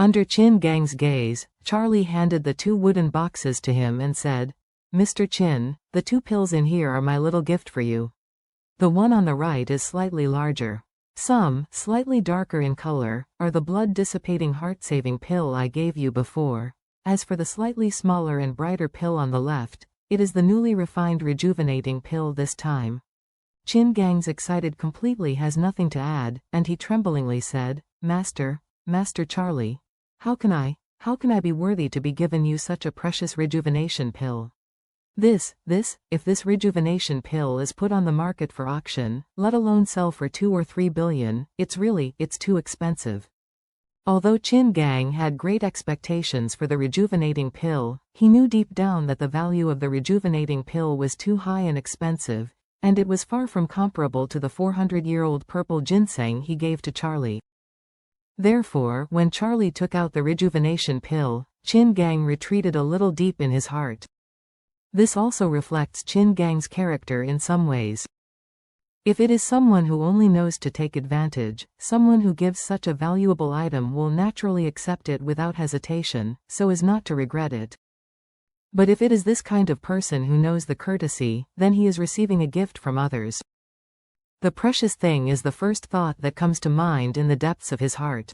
Under Chin Gang's gaze, Charlie handed the 2 wooden boxes to him and said, "Mr. Chin, the 2 pills in here are my little gift for you. The one on the right is slightly larger. Some, slightly darker in color, are the blood-dissipating heart-saving pill I gave you before. As for the slightly smaller and brighter pill on the left, it is the newly refined rejuvenating pill this time." Chin Gang's excited completely has nothing to add, and he tremblingly said, Master Charlie, how can I be worthy to be given you such a precious rejuvenation pill? If this rejuvenation pill is put on the market for auction, let alone sell for 2 or 3 billion, it's too expensive." Although Chin Gang had great expectations for the rejuvenating pill, he knew deep down that the value of the rejuvenating pill was too high and expensive, and it was far from comparable to the 400-year-old purple ginseng he gave to Charlie. Therefore, when Charlie took out the rejuvenation pill, Chin Gang retreated a little deep in his heart. This also reflects Chin Gang's character in some ways. If it is someone who only knows to take advantage, someone who gives such a valuable item will naturally accept it without hesitation, so as not to regret it. But if it is this kind of person who knows the courtesy, then he is receiving a gift from others. The precious thing is the first thought that comes to mind in the depths of his heart.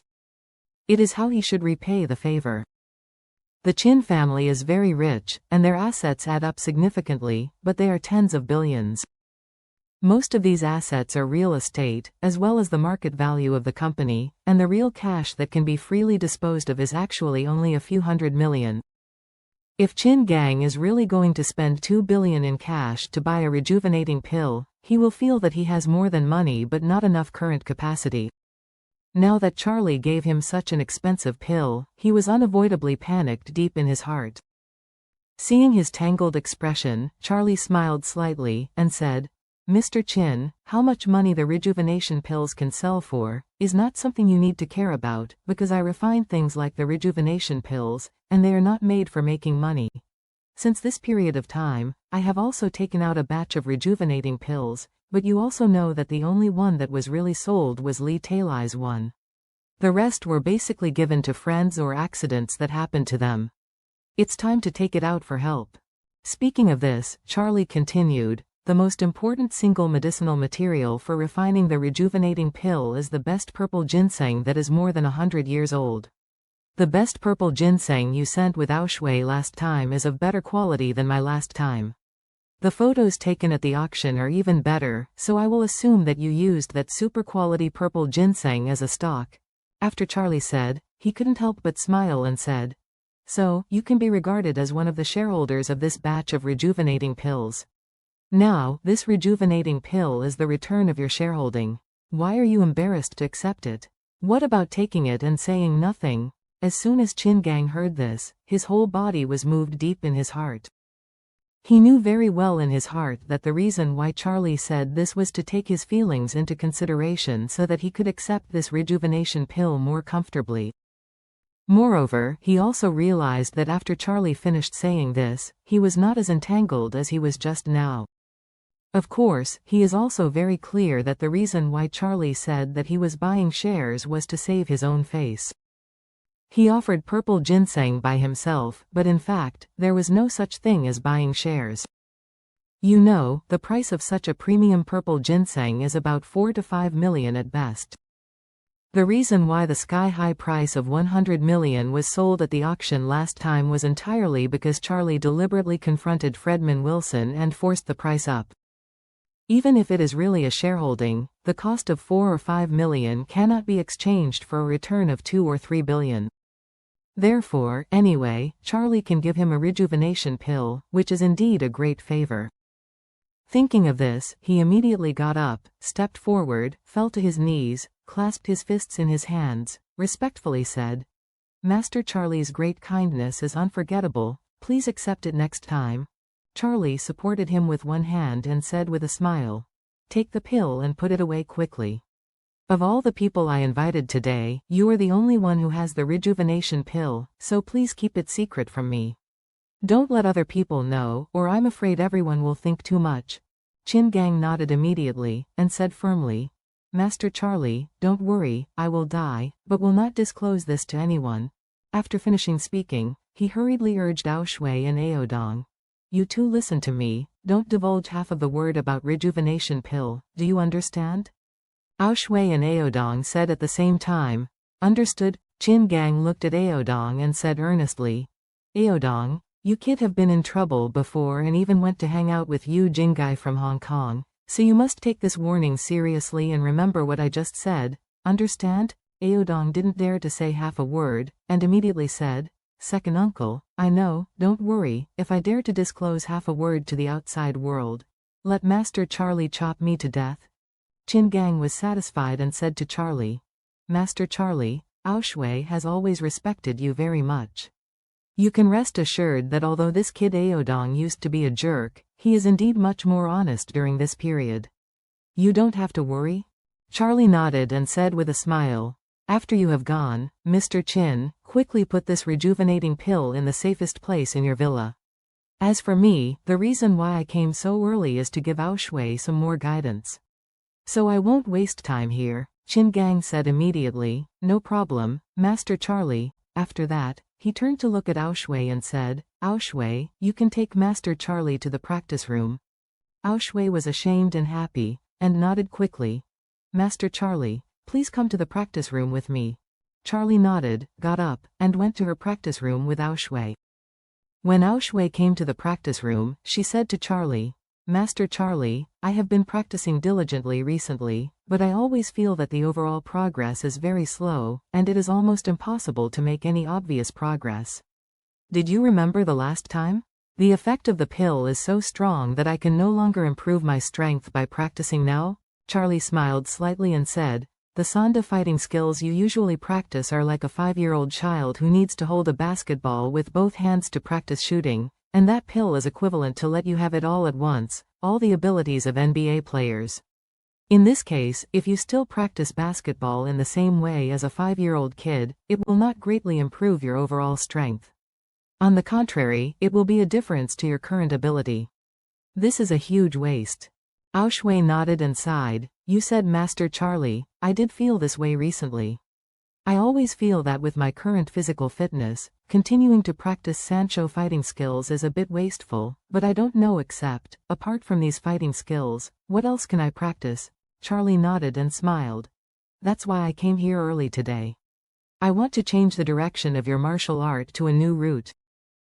It is how he should repay the favor. The Chin family is very rich, and their assets add up significantly, but they are tens of billions. Most of these assets are real estate, as well as the market value of the company, and the real cash that can be freely disposed of is actually only a few hundred million. If Chin Gang is really going to spend 2 billion in cash to buy a rejuvenating pill, he will feel that he has more than money but not enough current capacity. Now that Charlie gave him such an expensive pill, he was unavoidably panicked deep in his heart. Seeing his tangled expression, Charlie smiled slightly, and said, "Mr. Chin, how much money the rejuvenation pills can sell for, is not something you need to care about, because I refine things like the rejuvenation pills, and they are not made for making money. Since this period of time, I have also taken out a batch of rejuvenating pills, but you also know that the only one that was really sold was Li Tailai's one. The rest were basically given to friends or accidents that happened to them. It's time to take it out for help." Speaking of this, Charlie continued, "The most important single medicinal material for refining the rejuvenating pill is the best purple ginseng that is more than 100 years old. The best purple ginseng you sent with Aoshui last time is of better quality than my last time. The photos taken at the auction are even better, so I will assume that you used that super quality purple ginseng as a stock." After Charlie said, he couldn't help but smile and said, "So, you can be regarded as one of the shareholders of this batch of rejuvenating pills. Now, this rejuvenating pill is the return of your shareholding. Why are you embarrassed to accept it? What about taking it and saying nothing?" As soon as Chin Gang heard this, his whole body was moved deep in his heart. He knew very well in his heart that the reason why Charlie said this was to take his feelings into consideration so that he could accept this rejuvenation pill more comfortably. Moreover, he also realized that after Charlie finished saying this, he was not as entangled as he was just now. Of course, he is also very clear that the reason why Charlie said that he was buying shares was to save his own face. He offered purple ginseng by himself, but in fact, there was no such thing as buying shares. You know, the price of such a premium purple ginseng is about 4 to 5 million at best. The reason why the sky-high price of 100 million was sold at the auction last time was entirely because Charlie deliberately confronted Fredman Wilson and forced the price up. Even if it is really a shareholding, the cost of 4 or 5 million cannot be exchanged for a return of 2 or 3 billion. Therefore, anyway, Charlie can give him a rejuvenation pill, which is indeed a great favor. Thinking of this, he immediately got up, stepped forward, fell to his knees, clasped his fists in his hands, respectfully said, "Master Charlie's great kindness is unforgettable, please accept it next time." Charlie supported him with one hand and said with a smile, "Take the pill and put it away quickly. Of all the people I invited today, you are the only one who has the rejuvenation pill, so please keep it secret from me. Don't let other people know, or I'm afraid everyone will think too much." Chin Gang nodded immediately, and said firmly, Master Charlie, don't worry, I will die, but will not disclose this to anyone. After finishing speaking, he hurriedly urged Ao Shui and Aodong. You two listen to me, don't divulge half of the word about rejuvenation pill, do you understand? Ao Shui and Aodong said at the same time, understood. Qin Gang looked at Aodong and said earnestly, Aodong, you kid have been in trouble before and even went to hang out with Yu Jinggai from Hong Kong, so you must take this warning seriously and remember what I just said, understand? Aodong didn't dare to say half a word, and immediately said, Second uncle, I know, don't worry, if I dare to disclose half a word to the outside world. Let Master Charlie chop me to death. Qin Gang was satisfied and said to Charlie, Master Charlie, Ao Shui has always respected you very much. You can rest assured that although this kid Aodong used to be a jerk, he is indeed much more honest during this period. You don't have to worry? Charlie nodded and said with a smile, After you have gone, Mr. Qin, quickly put this rejuvenating pill in the safest place in your villa. As for me, the reason why I came so early is to give Ao Shui some more guidance. So I won't waste time here, Qin Gang said immediately, no problem, Master Charlie. After that, he turned to look at Ao Shui and said, Ao Shui, you can take Master Charlie to the practice room. Ao Shui was ashamed and happy, and nodded quickly. Master Charlie, please come to the practice room with me. Charlie nodded, got up, and went to her practice room with Ao Shui. When Ao Shui came to the practice room, she said to Charlie, Master Charlie, I have been practicing diligently recently, but I always feel that the overall progress is very slow, and it is almost impossible to make any obvious progress. Did you remember the last time? The effect of the pill is so strong that I can no longer improve my strength by practicing now? Charlie smiled slightly and said, The Sanda fighting skills you usually practice are like a 5-year-old child who needs to hold a basketball with both hands to practice shooting, and that pill is equivalent to let you have it all at once, all the abilities of NBA players. In this case, if you still practice basketball in the same way as a 5-year-old kid, it will not greatly improve your overall strength. On the contrary, it will be a difference to your current ability. This is a huge waste. Ao Shui nodded and sighed. You said Master Charlie, I did feel this way recently. I always feel that with my current physical fitness, continuing to practice Sancho fighting skills is a bit wasteful, but I don't know except, apart from these fighting skills, what else can I practice? Charlie nodded and smiled. That's why I came here early today. I want to change the direction of your martial art to a new route.